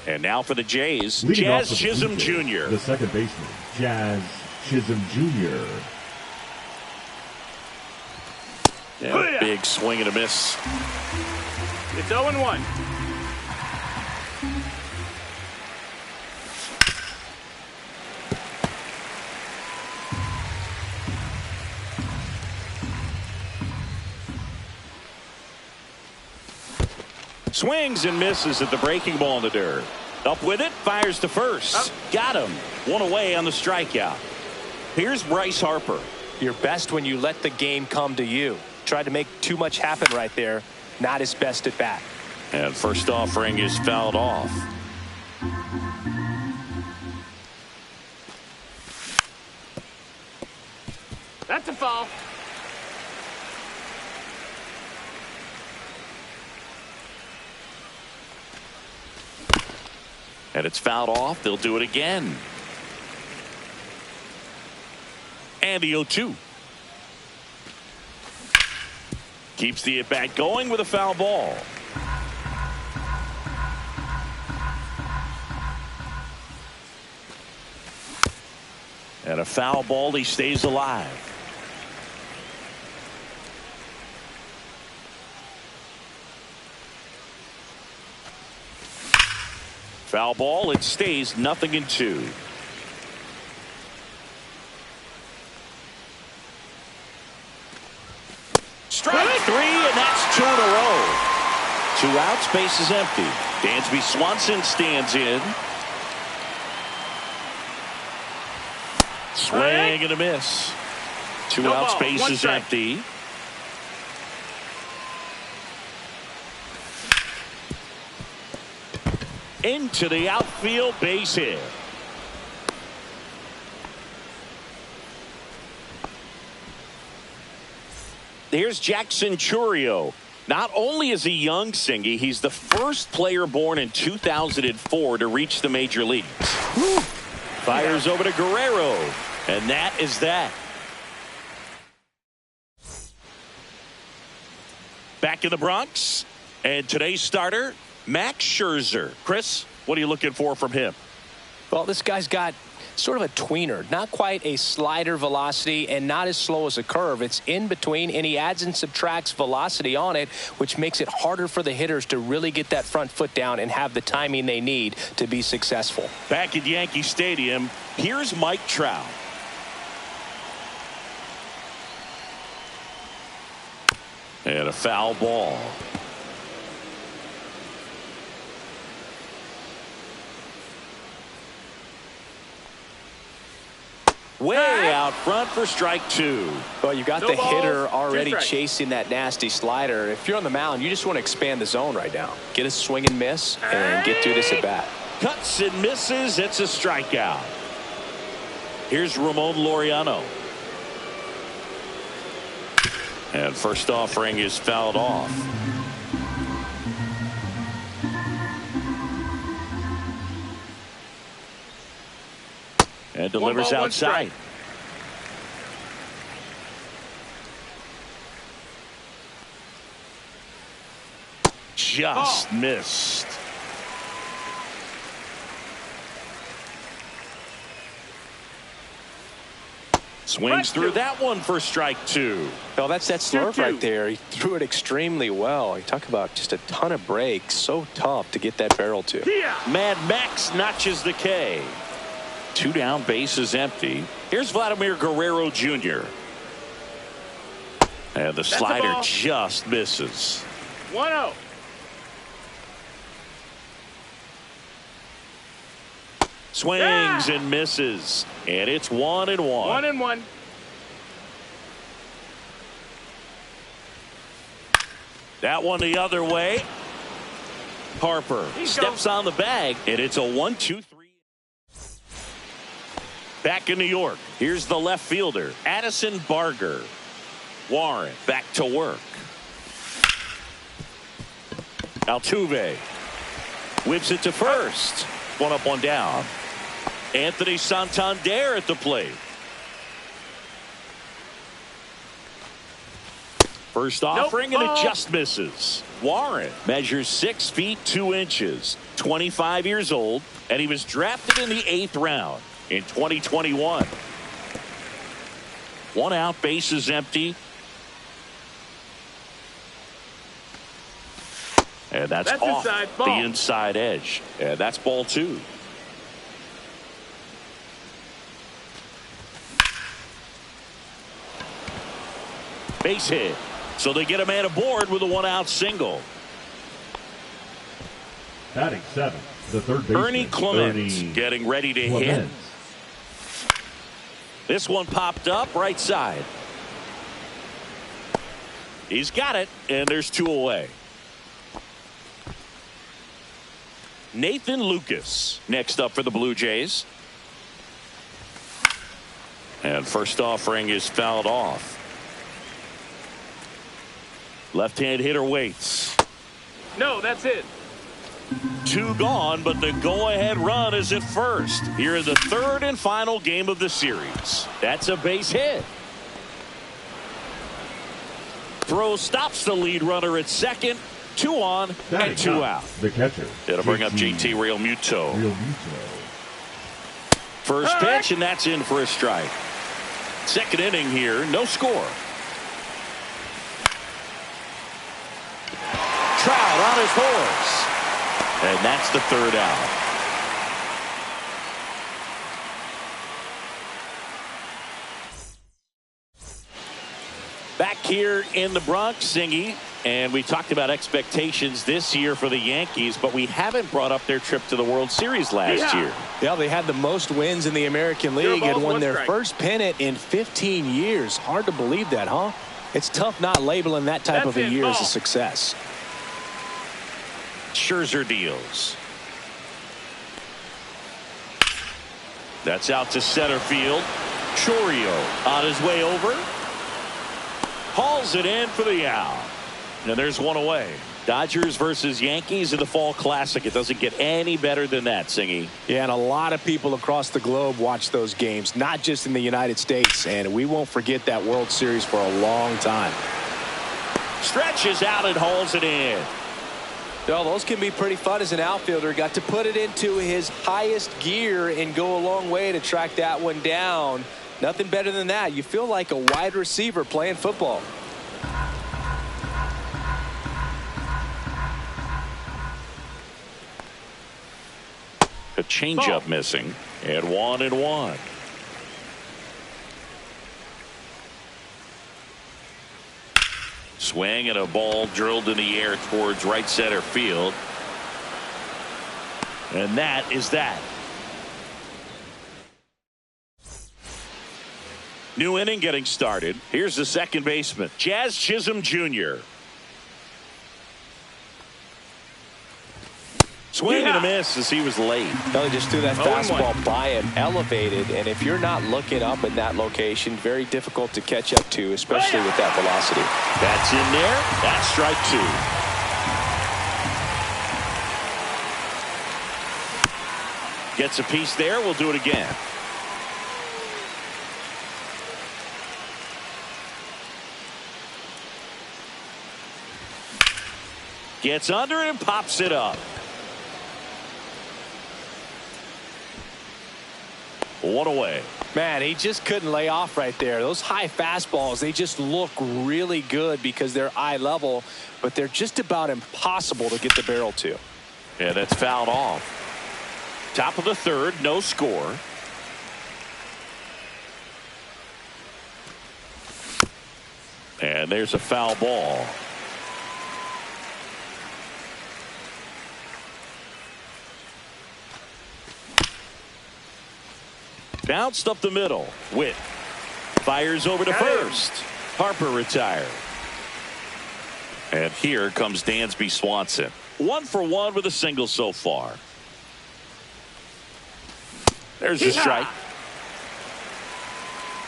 And now for the Jays, Leading Jazz off the Chisholm Blue Jays, Jr. The second baseman, Jazz Chisholm Jr. Yeah, big swing and a miss. It's 0-1. Swings and misses at the breaking ball in the dirt. Up with it, fires to first. Up. Got him. One away on the strikeout. Here's Bryce Harper. You're best when you let the game come to you. Tried to make too much happen right there. Not his best at bat. And first offering is fouled off. That's a foul. And it's fouled off. They'll do it again. And the 0-2. Keeps the at-bat going with a foul ball. And a foul ball. He stays alive. Foul ball. It stays 0-2. Strike three, and that's 2 in a row. 2 outs, base is empty. Dansby Swanson stands in. Swing and a miss. 2 No outs, ball, base 1 is strike. empty. Into the outfield, base hit. Here's Jackson Chourio. Not only is he young, Singy, he's the first player born in 2004 to reach the major leagues. Fires over to Guerrero, and that is that. Back in the Bronx, and today's starter, Max Scherzer. Chris, what are you looking for from him? Well, this guy's got sort of a tweener, not quite a slider velocity and not as slow as a curve. It's in between, and he adds and subtracts velocity on it, which makes it harder for the hitters to really get that front foot down and have the timing they need to be successful. Back at Yankee Stadium, here's Mike Trout. And a foul ball. Way out front for strike 2. Well, you got No the balls, hitter 2 already strikes. chasing that nasty slider. If you're on the mound, you just want to expand the zone right now. Get a swing and miss and get through this at bat. Cuts and misses. It's a strikeout. Here's Ramon Laureano. And first offering is fouled off. And delivers 1 ball, 1 outside. strike. Just missed. Swings through that one for strike 2. Well, that's that slurve 2-2. right there. He threw it extremely well. You talk about just a ton of breaks. So tough to get that barrel to. Yeah. Mad Max notches the K. 2 down, base is empty. Here's Vladimir Guerrero Jr. And the a slider ball. just misses. 1-0. Swings and misses. And it's 1-1. 1-1. That one the other way. Harper steps on the bag, and it's a 1-2-3. Back in New York, here's the left fielder, Addison Barger. Warren back to work. Altuve whips it to first. 1 up, 1 down. Anthony Santander at the plate. First Nope. offering, and it Oh. just misses. Warren measures 6 feet 2 inches, 25 years old, and he was drafted in the 8th round in 2021. 1 out, bases empty. And that's off inside, the ball. inside edge. And that's ball 2. Base hit. So they get a man aboard with a 1-out single. Batting 7, the third baseman. Ernie Clement Ernie getting ready to hit. Clement. This one popped up right side. He's got it, and there's 2 away. Nathan Lucas next up for the Blue Jays. And first offering is fouled off. Left-hand hitter waits. No, that's it. 2 gone, but the go-ahead run is at first here in the 3rd and final game of the series. That's a base hit. Throw stops the lead runner at second. 2 on Batting and 2 up, out. The catcher. It'll bring up JT Realmuto. First pitch, and that's in for a strike. Second inning here, no score. Trout on his horse. And that's the 3rd out. Back here in the Bronx, Singy, and we talked about expectations this year for the Yankees, but we haven't brought up their trip to the World Series last year. Yeah, they had the most wins in the American League and won their strike. first pennant in 15 years. Hard to believe that, huh? It's tough not labeling that type That's of a it, year as a ball. success. Scherzer deals. That's out to center field. Chourio on his way over. Hauls it in for the out. And there's 1 away. Dodgers versus Yankees in the Fall Classic. It doesn't get any better than that, Singy. Yeah, and a lot of people across the globe watch those games, not just in the United States. And we won't forget that World Series for a long time. Stretches out and hauls it in. Well, those can be pretty fun as an outfielder. Got to put it into his highest gear and go a long way to track that one down. Nothing better than that. You feel like a wide receiver playing football. A changeup missing. And 1-1. Swing and a ball drilled in the air towards right center field. And that is that. New inning getting started. Here's the second baseman, Jazz Chisholm Jr. Swing and a miss as he was late. Kelly just threw that 0-1. fastball by him, elevated, and if you're not looking up in that location, very difficult to catch up to, especially with that velocity. That's in there. That's strike 2. Gets a piece there. We'll do it again. Gets under it and pops it up. 1 away. Man, he just couldn't lay off right there. Those high fastballs, they just look really good because they're eye level, but they're just about impossible to get the barrel to. Yeah, that's fouled off. Top of the 3rd, no score. And there's a foul ball. Bounced up the middle. Witt fires over to first. Harper retired. And here comes Dansby Swanson. 1 for 1 with a single so far. There's the strike.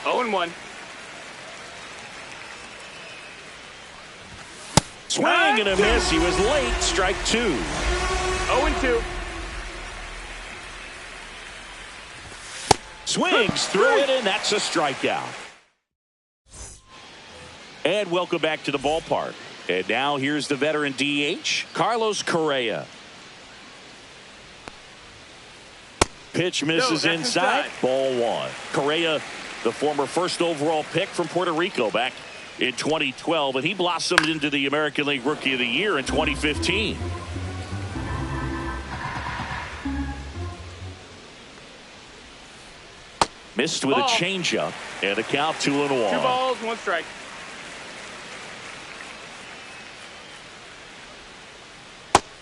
0-1. Swing and a miss. He was late. Strike 2. 0-2. Swings through it, and that's a strikeout. And welcome back to the ballpark. And now here's the veteran DH, Carlos Correa. Pitch misses inside. Ball one. Correa, the former first overall pick from Puerto Rico back in 2012, and he blossomed into the American League Rookie of the Year in 2015. Missed with a changeup, and a count 2-1. 2 balls, 1 strike.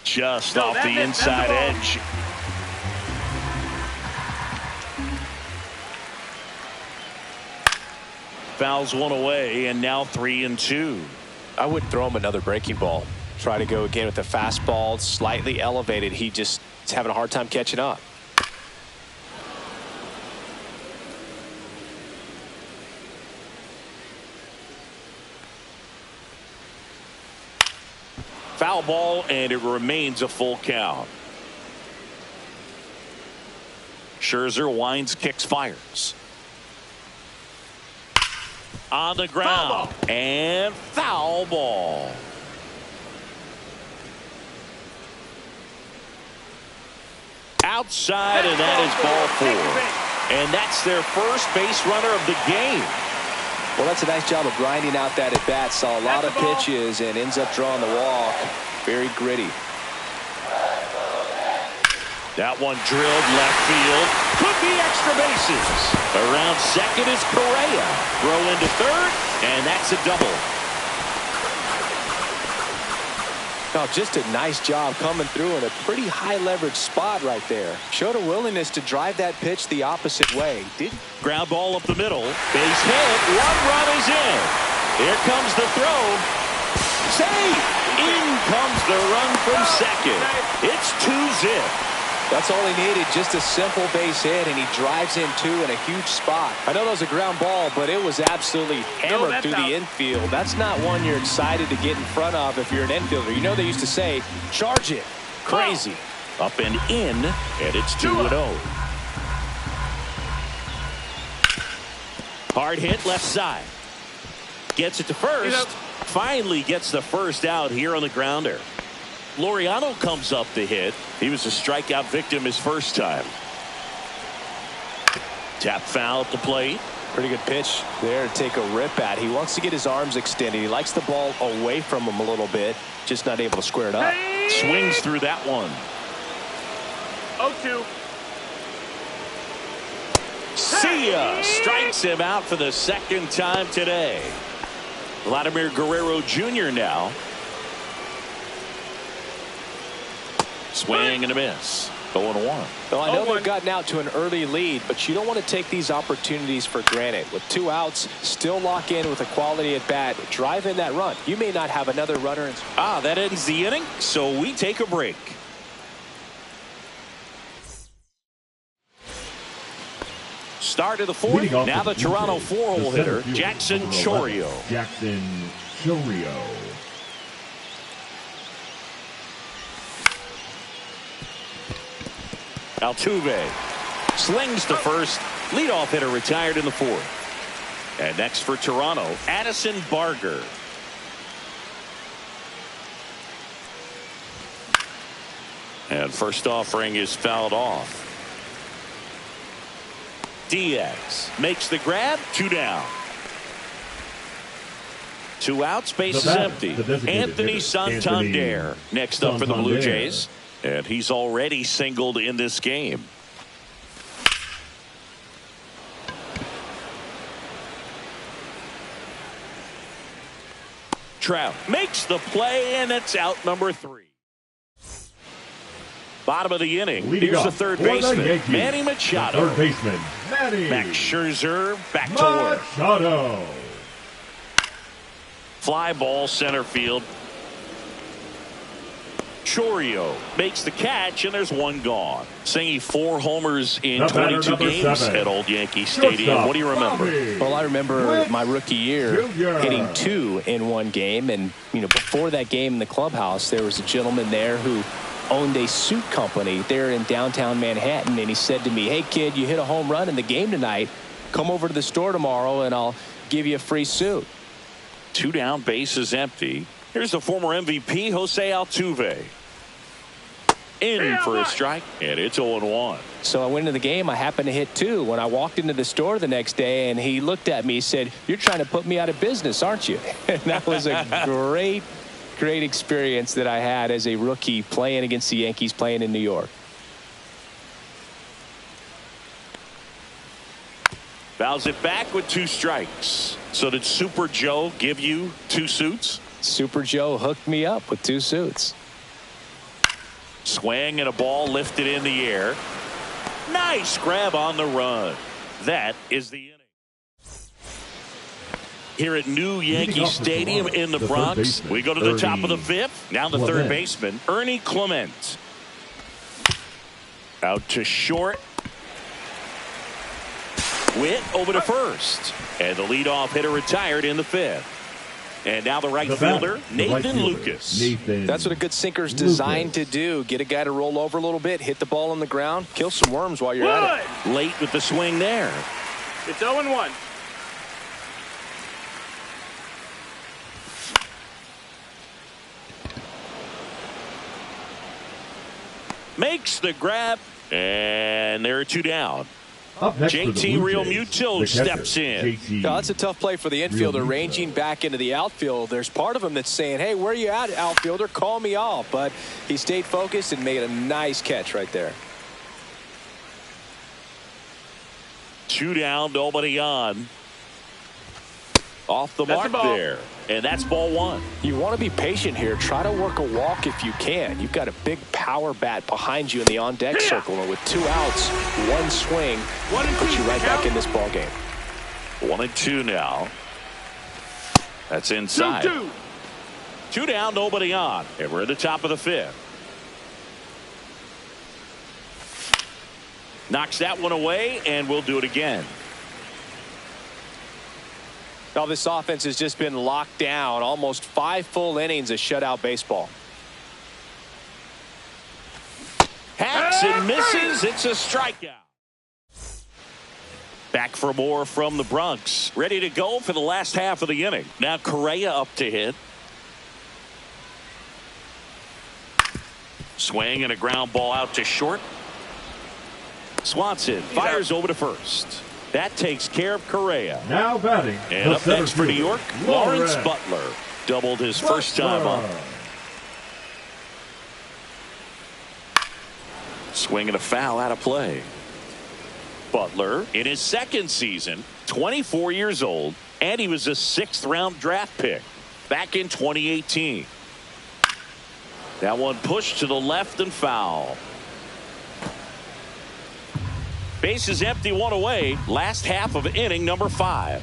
Just off the inside edge. Fouls one away, and now 3-2. I wouldn't throw him another breaking ball. Try to go again with the fastball, slightly elevated. He just is having a hard time catching up. Foul ball, and it remains a full count. Scherzer winds, kicks, fires. On the ground. And foul ball. Outside, and that is ball 4. And that's their first base runner of the game. Well, that's a nice job of grinding out that at bat. Saw a lot of pitches and ends up drawing the walk. Very gritty. That one drilled left field. Could be extra bases. Around second is Correa. Throw into third, and that's a double. Oh, just a nice job coming through in a pretty high leverage spot right there. Showed a willingness to drive that pitch the opposite way. Ground ball up the middle. Base hit. 1 run is in. Here comes the throw. Safe. In comes the run from second. It's 2-zip. That's all he needed, just a simple base hit, and he drives in 2 in a huge spot. I know that was a ground ball, but it was absolutely hammered through the infield. That's not one you're excited to get in front of if you're an infielder. You know they used to say, charge it. Crazy. Up and in, and it's 2-0. Hard hit left side. Gets it to first. Finally gets the first out here on the grounder. Laureano comes up the hit. He was a strikeout victim his first time. Tap foul at the plate. Pretty good pitch there to take a rip at. He wants to get his arms extended. He likes the ball away from him a little bit. Just not able to square it up. Swings through that one. 0-2. See ya. Strikes him out for the second time today. Vladimir Guerrero Jr. now. Swing and a miss. 0-1. Well, I know they've gotten out to an early lead, but you don't want to take these opportunities for granted. With 2 outs, still lock in with a quality at bat. Drive in that run. You may not have another runner. That ends the inning, so we take a break. Start of the 4th. Now the Toronto 4-hole hitter, Jackson Chourio. Jackson Chourio. Altuve slings to first. Leadoff hitter retired in the 4th. And next for Toronto, Addison Barger. And first offering is fouled off. Diaz makes the grab. 2 down. 2 outs. Base is empty. Anthony Santander next up for the Blue Jays. And he's already singled in this game. Trout makes the play, and it's out number 3. Bottom of the inning. Here's the third baseman, Manny Machado. Third baseman, Manny. Max Scherzer back to work. Machado. Fly ball center field. Chourio makes the catch, and there's 1 gone. Singy 4 homers in 22 games at Old Yankee Stadium. What do you remember? Well, I remember my rookie year hitting 2 in 1 game. And, before that game in the clubhouse, there was a gentleman there who owned a suit company there in downtown Manhattan. And he said to me, hey, kid, you hit a home run in the game tonight. Come over to the store tomorrow, and I'll give you a free suit. 2 down, bases empty. Here's the former MVP, Jose Altuve. In for a strike, and it's 0-1. So I went into the game. I happened to hit 2 when I walked into the store the next day, and he looked at me and said, "You're trying to put me out of business, aren't you?" And that was a great experience that I had as a rookie playing against the Yankees, playing in New York. Fouls it back with 2 strikes. So did Super Joe give you 2 suits? Super Joe hooked me up with 2 suits. Swing and a ball lifted in the air. Nice grab on the run. That is the inning. Here at New Yankee Stadium in the Bronx, we go to the top of the 5th. Now the third baseman, Ernie Clement. Out to short. Witt over to first. And the leadoff hitter retired in the 5th. And now the right fielder, Nathan Lucas. That's what a good sinker's designed to do. Get a guy to roll over a little bit, hit the ball on the ground, kill some worms while you're at it. Late with the swing there. It's 0-1. Makes the grab, and there are 2 down. JT Realmuto steps in. Now, that's a tough play for the infielder, ranging back into the outfield. There's part of him that's saying, "Hey, where you at, outfielder? Call me off." But he stayed focused and made a nice catch right there. 2 down, nobody on. Off the mark there. And that's ball 1. You want to be patient here. Try to work a walk if you can. You've got a big power bat behind you in the on-deck circle. And with 2 outs, 1 swing, puts you right back in this ball game. 1-2 now. That's inside. 2 down, nobody on. And we're at the top of the 5th. Knocks that one away, and we'll do it again. Now this offense has just been locked down. Almost 5 full innings of shutout baseball. Hacks and misses. It's a strikeout. Back for more from the Bronx. Ready to go for the last half of the inning. Now Correa up to hit. Swing and a ground ball out to short. Swanson fires over to first. That takes care of Correa. Now batting. And up next for New York, Lawrence Butler. Doubled his first time up. Swing and a foul out of play. Butler in his 2nd season, 24 years old, and he was a 6th-round draft pick back in 2018. That one pushed to the left and foul. Bases empty, 1 away. Last half of inning number 5.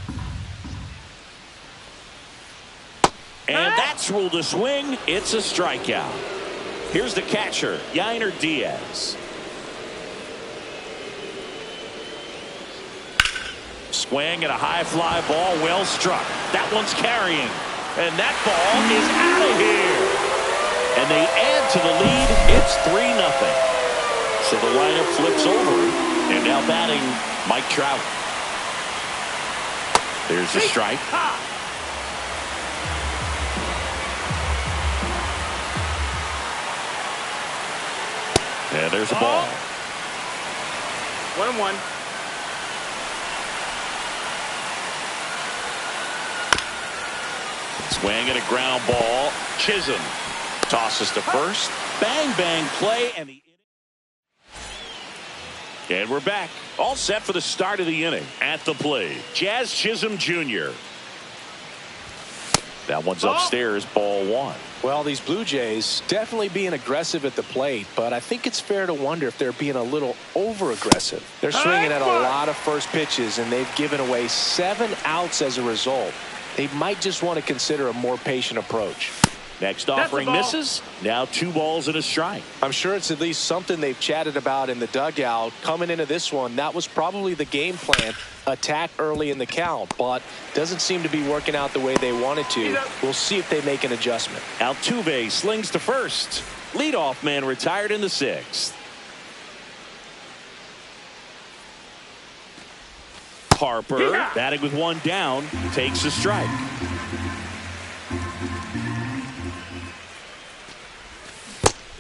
And that's ruled a swing. It's a strikeout. Here's the catcher, Yainer Diaz. Swing and a high fly ball, well struck. That one's carrying. And that ball is out of here. And they add to the lead. It's 3-0. So the lineup flips over. And now batting, Mike Trout. There's a strike. And there's a ball. 1-1. Swing and a ground ball. Chisholm tosses to first. Bang, bang play. And we're back. All set for the start of the inning. At the plate, Jazz Chisholm Jr. That one's upstairs, ball 1. Well, these Blue Jays definitely being aggressive at the plate, but I think it's fair to wonder if they're being a little over-aggressive. They're swinging at a lot of first pitches, and they've given away 7 outs as a result. They might just want to consider a more patient approach. Next offering misses. Now 2 balls and a strike. I'm sure it's at least something they've chatted about in the dugout. Coming into this one, that was probably the game plan. Attack early in the count, but doesn't seem to be working out the way they wanted to. We'll see if they make an adjustment. Altuve slings to first. Leadoff man retired in the 6th. Harper batting with 1 down, takes a strike.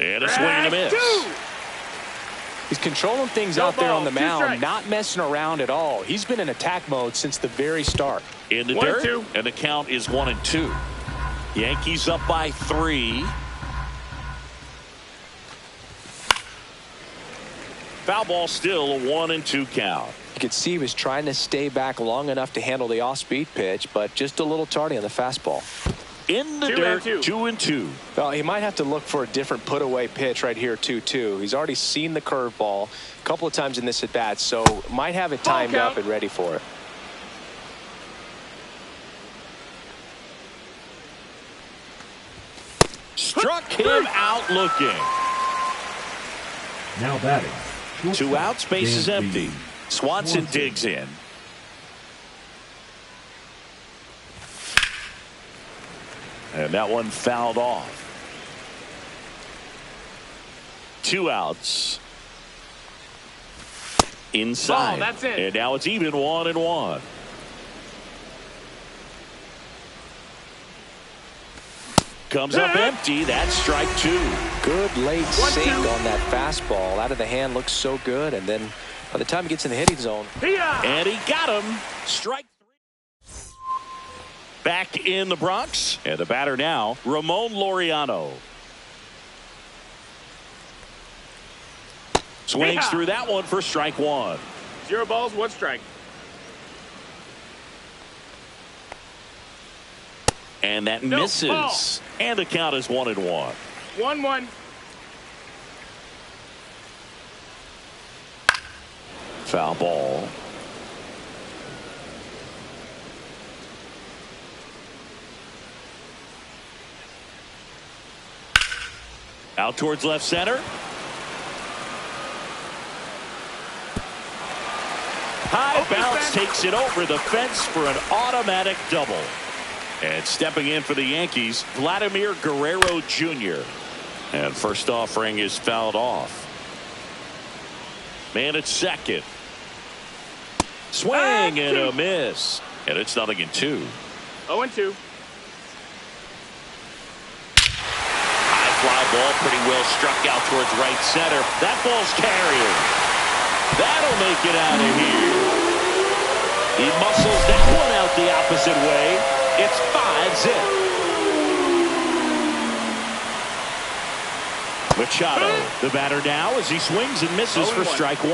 And a swing and a miss. He's controlling things out there on the mound, not messing around at all. He's been in attack mode since the very start. In the dirt, and the count is 1-2. Yankees up by 3. Foul ball, still a 1-2 count. You could see he was trying to stay back long enough to handle the off-speed pitch, but just a little tardy on the fastball. In the dirt, 2-2. Well, he might have to look for a different put-away pitch right here, 2-2. He's already seen the curveball a couple of times in this at-bat, so might have it timed up and ready for it. Struck him out looking. Now batting. 2 outs, base is empty. Swanson digs in. And that one fouled off. 2 outs. Inside. That's it. And now it's even 1-1. Comes up empty. That's strike 2. Good late sink on that fastball. Out of the hand, looks so good. And then by the time he gets in the hitting zone. And he got him. Strike 3. Back in the Bronx. And the batter now, Ramon Laureano. Swings through that one for strike 1. 0 balls, 1 strike. And that misses. Ball. And the count is 1-1. 1-1. Foul ball. Out towards left center. High bounce takes it over the fence for an automatic double. And stepping in for the Yankees, Vladimir Guerrero Jr. And first offering is fouled off. Man at second. Swing and a miss. And it's 0-2. 0-2. High fly ball, pretty well struck out towards right center. That ball's carrying. That'll make it out of here. He muscles that one out the opposite way. It's 5-zip. Machado, the batter now as he swings and misses for strike 1.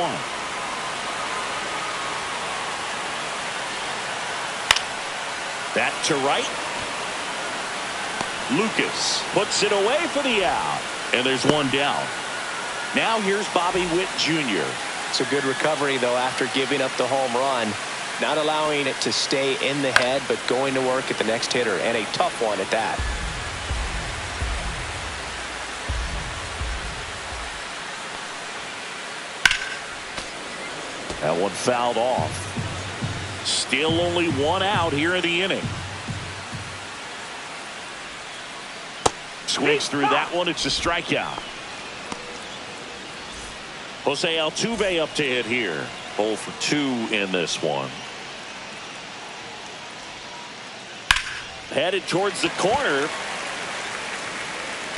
That to right. Lucas puts it away for the out. And there's 1 down. Now here's Bobby Witt Jr. It's a good recovery, though, after giving up the home run. Not allowing it to stay in the head, but going to work at the next hitter, and a tough one at that. That one fouled off. Still only 1 out here in the inning. Swings through that one. It's a strikeout. Jose Altuve up to hit here. 0 for 2 in this one. Headed towards the corner.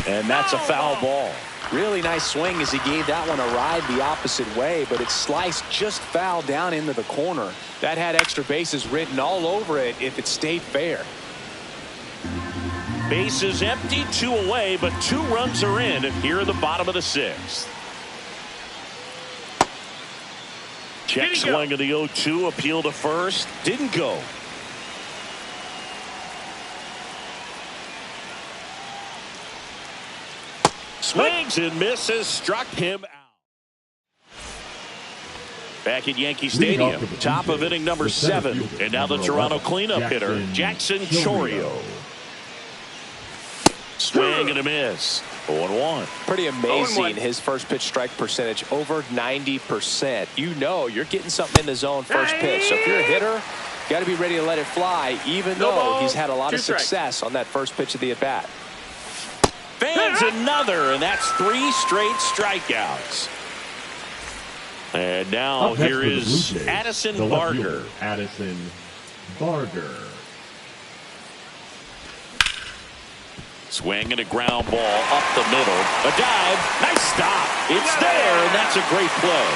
And that's a foul ball. Really nice swing as he gave that one a ride the opposite way, but it sliced just foul down into the corner. That had extra bases written all over it if it stayed fair. Bases empty, 2 away, but 2 runs are in here in the bottom of the 6th. Check swing of the 0-2, appeal to first. Didn't go. Swings and misses, struck him out. Back at Yankee Stadium, top of inning number 7. And now the Toronto cleanup hitter, Jackson Chourio. Swing and a miss. 0-1. Pretty amazing, his first pitch strike percentage, over 90%. You know you're getting something in the zone first pitch. So if you're a hitter, you got to be ready to let it fly, even though he's had a lot of success on that first pitch of the at-bat. Fans another, and that's 3 straight strikeouts. And now here is Addison Barger. Addison Barger. Swing and a ground ball up the middle. A dive. Nice stop. It's there, and that's a great play.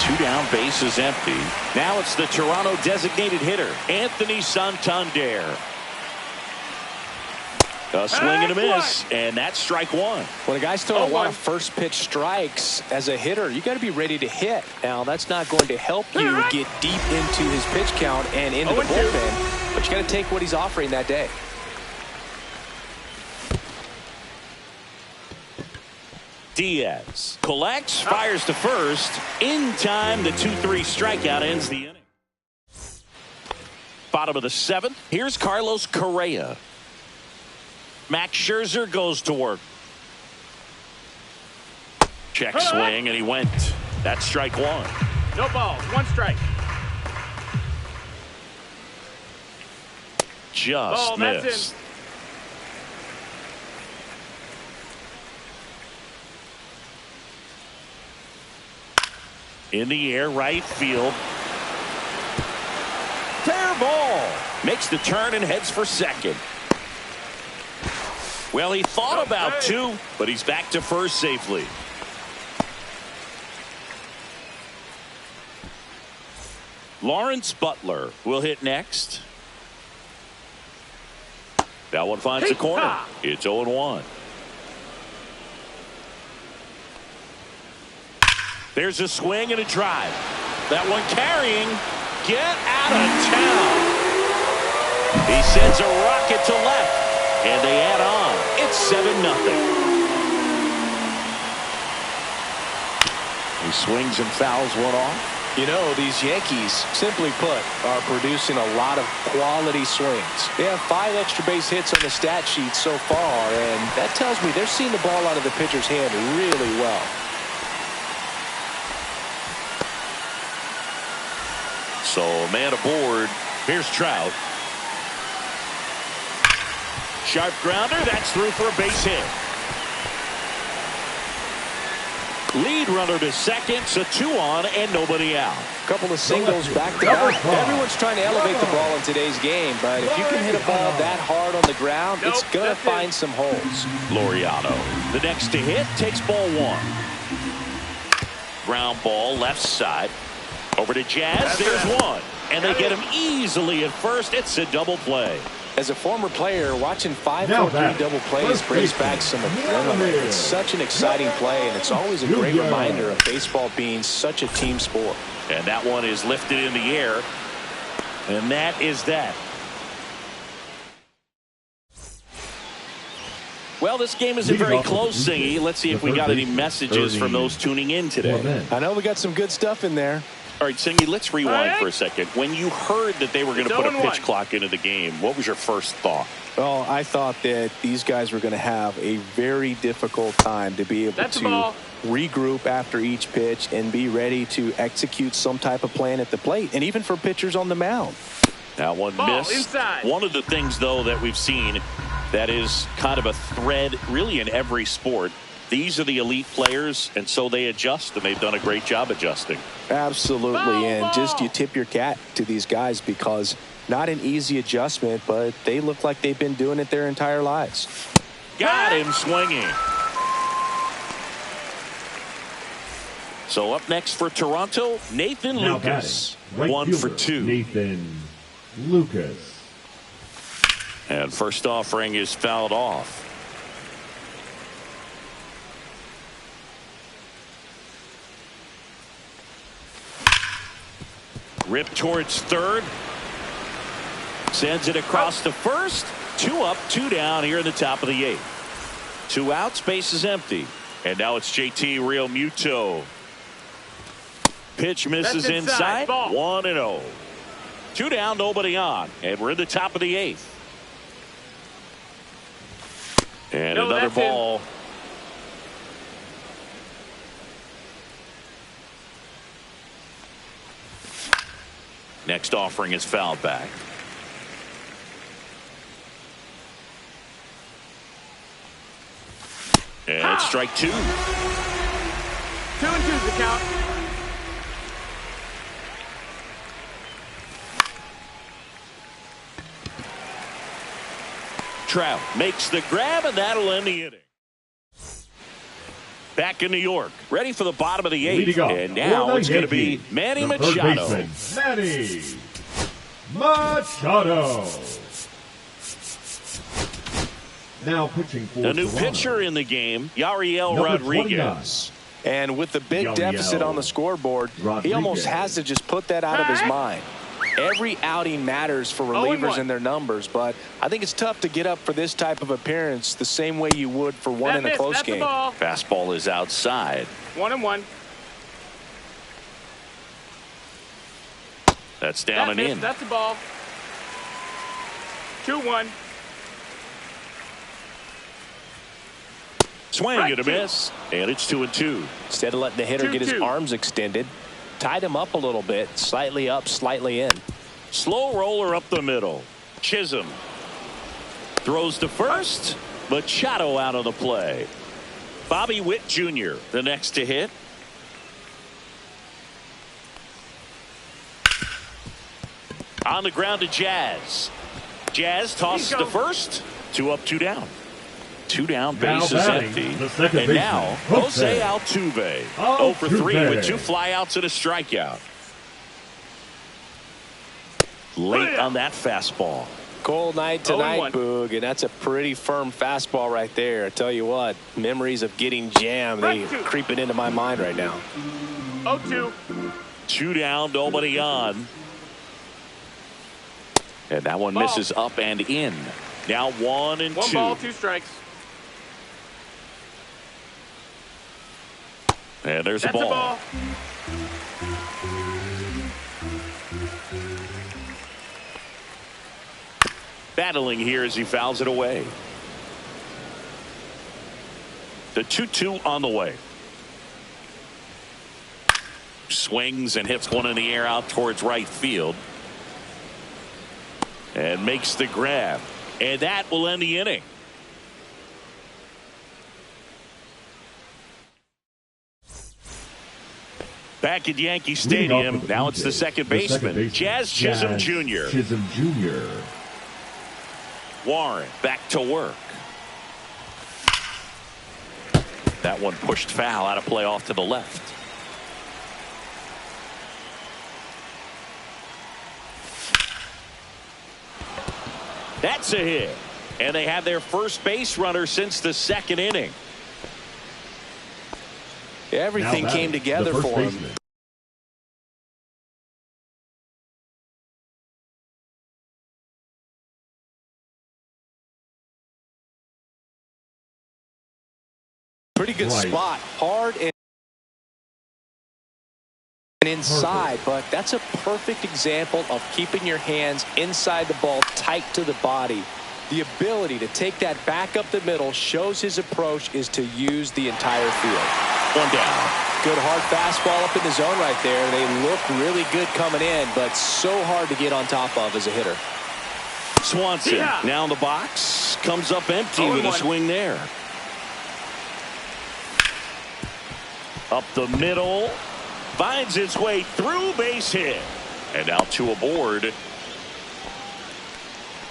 2 down, base is empty. Now it's the Toronto designated hitter, Anthony Santander. A swing and a miss, and that's strike one. When a guy's throwing a lot of first pitch strikes as a hitter, you got to be ready to hit. Now, that's not going to help you get deep into his pitch count and into the bullpen, but you got to take what he's offering that day. Diaz collects, fires to first. In time, the 2-3 strikeout ends the inning. Bottom of the 7th. Here's Carlos Correa. Max Scherzer goes to work. Check swing, and he went. That's strike one. No balls, 1 strike. Just missed. In the air, right field. Fair ball. Makes the turn and heads for second. Well, he thought about 2, but he's back to first safely. Lawrence Butler will hit next. That one finds the corner. It's 0-1. There's a swing and a drive. That one carrying. Get out of town. He sends a rocket to left. And they add on. It's 7-0. He swings and fouls one off. You know, these Yankees, simply put, are producing a lot of quality swings. They have 5 extra base hits on the stat sheet so far, and that tells me they're seeing the ball out of the pitcher's hand really well. So, man aboard. Here's Trout. Sharp grounder. That's through for a base hit. Lead runner to second. So 2 on and nobody out. A couple of singles back to back. Everyone's trying to elevate the ball in today's game, but if you can hit a ball that hard on the ground, it's going to find some holes. Laureano, the next to hit, takes ball 1. Ground ball left side. Over to Jazz. There's 1. And they get him easily at first. It's a double play. As a former player, watching 5-4-3 double plays brings back some adrenaline. It's such an exciting play, and it's always a great reminder of baseball being such a team sport. And that one is lifted in the air. And that is that. Well, this game isn't very close, Singy. Let's see if we got any messages from those tuning in today. I know we got some good stuff in there. All right, Singy, let's rewind for a second. When you heard that they were going to put a pitch clock into the game, what was your first thought? Well, I thought that these guys were going to have a very difficult time to be able to regroup after each pitch and be ready to execute some type of plan at the plate, and even for pitchers on the mound. That one missed. Inside. One of the things, though, that we've seen that is kind of a thread really in every sport. These are the elite players, and so they adjust, and they've done a great job adjusting. Absolutely, and just you tip your cap to these guys because not an easy adjustment, but they look like they've been doing it their entire lives. Got him swinging. So up next for Toronto, Nathan Lucas. Right 1 for 2. Nathan Lucas. And first offering is fouled off. Rip towards third. Sends it across to first. 2 up, 2 down here in the top of the 8th. 2 outs, base is empty. And now it's JT Realmuto. Pitch misses inside. 1-0. 2 down, nobody on. And we're in the top of the 8th. And another ball. Next offering is fouled back. And it's strike 2. 2-2 is the count. Trout makes the grab, and that'll end the inning. Back in New York, ready for the bottom of the eighth. And now it's going to be Manny Machado. Manny Machado. Now pitching for the new Toronto. pitcher in the game, Yariel Rodriguez. 29. And with the big deficit on the scoreboard, he almost has to just put that out of his mind. Every outing matters for relievers and their numbers, but I think it's tough to get up for this type of appearance the same way you would for one in a close game. Fastball is outside. 1-1. That's down and in. That's the ball. 2-1. Swing and a miss, and it's 2-2. Instead of letting the hitter get his arms extended, tied him up a little bit, slightly up, slightly in. Slow roller up the middle. Chisholm throws to first. Machado out of the play. Bobby Witt Jr. the next to hit. On the ground to Jazz. Jazz tosses to first. 2 up, 2 down. 2 down, base is empty. And now, Jose Altuve. 0 for 3 with 2 flyouts and a strikeout. Late on that fastball. Cold night tonight, Boog, and that's a pretty firm fastball right there. I tell you what, memories of getting jammed, they creeping into my mind right now. 0-2. 2 down, nobody on. And that one misses up and in. Now 1-2. 1 ball, 2 strikes. And there's a ball. Battling here as he fouls it away. The 2-2 on the way. Swings and hits one in the air out towards right field. And makes the grab. And that will end the inning. Back at Yankee Stadium, now it's the second baseman, Jazz Chisholm Jr. Warren back to work. That one pushed foul out of play off to the left. That's a hit. And they have their first base runner since the second inning. Everything came together for him. Pretty good spot. Hard and inside, but that's a perfect example of keeping your hands inside the ball, tight to the body. The ability to take that back up the middle shows his approach is to use the entire field. 1 down. Good hard fastball up in the zone right there. They look really good coming in, but so hard to get on top of as a hitter. Swanson now in the box. Comes up empty with a swing there. Up the middle. Finds its way through, base hit. And now 2 aboard.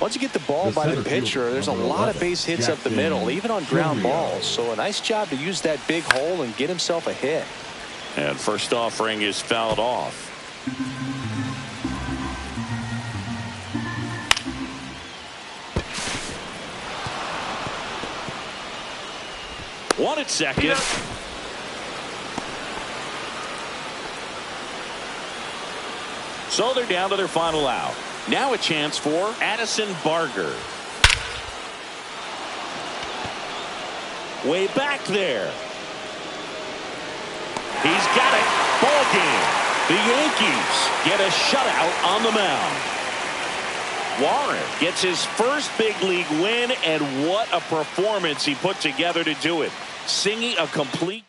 Once you get the ball by the pitcher, there's a lot of base hits up the middle, even on ground balls. So a nice job to use that big hole and get himself a hit. And first offering is fouled off. One at second. So they're down to their final out. Now a chance for Addison Barger. Way back there. He's got it. Ball game. The Yankees get a shutout on the mound. Warren gets his first big league win, and what a performance he put together to do it. Singing a complete